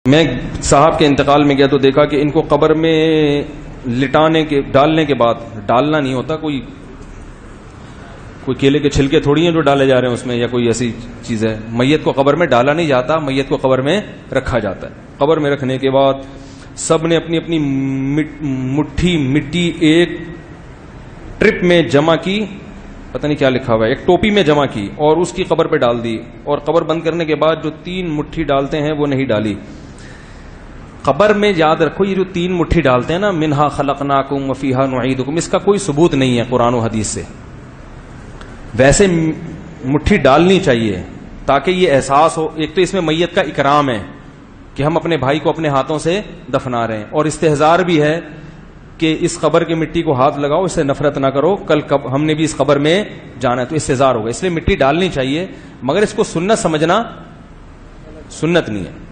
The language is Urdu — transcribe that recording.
میں صاحب کے انتقال میں گیا تو دیکھا کہ ان کو قبر میں ڈالنے کے بعد ڈالنا نہیں ہوتا، کوئی کیلے کے چھلکے تھوڑی ہیں جو ڈالے جا رہے ہیں اس میں، یا کوئی ایسی چیز ہے۔ میت کو قبر میں ڈالا نہیں جاتا، میت کو قبر میں رکھا جاتا ہے۔ قبر میں رکھنے کے بعد سب نے اپنی اپنی مٹھی مٹی ایک ٹرپ میں جمع کی، پتہ نہیں کیا لکھا ہوا ہے، ایک ٹوپی میں جمع کی اور اس کی قبر پہ ڈال دی، اور قبر بند کرنے کے بعد جو 3 مٹھی ڈالتے ہیں وہ نہیں ڈالی۔ قبر میں یاد رکھو یہ جو 3 مٹھی ڈالتے ہیں نا، منہا خلقناکم وفیہا نعیدکم، اس کا کوئی ثبوت نہیں ہے قرآن و حدیث سے۔ ویسے مٹھی ڈالنی چاہیے تاکہ یہ احساس ہو، ایک تو اس میں میت کا اکرام ہے کہ ہم اپنے بھائی کو اپنے ہاتھوں سے دفنا رہے ہیں، اور استحضار بھی ہے کہ اس قبر کی مٹی کو ہاتھ لگاؤ، اس سے نفرت نہ کرو، کل ہم نے بھی اس قبر میں جانا ہے، تو استحضار ہوگا، اس لیے مٹی ڈالنی چاہیے، مگر اس کو سنت سمجھنا سنت نہیں ہے۔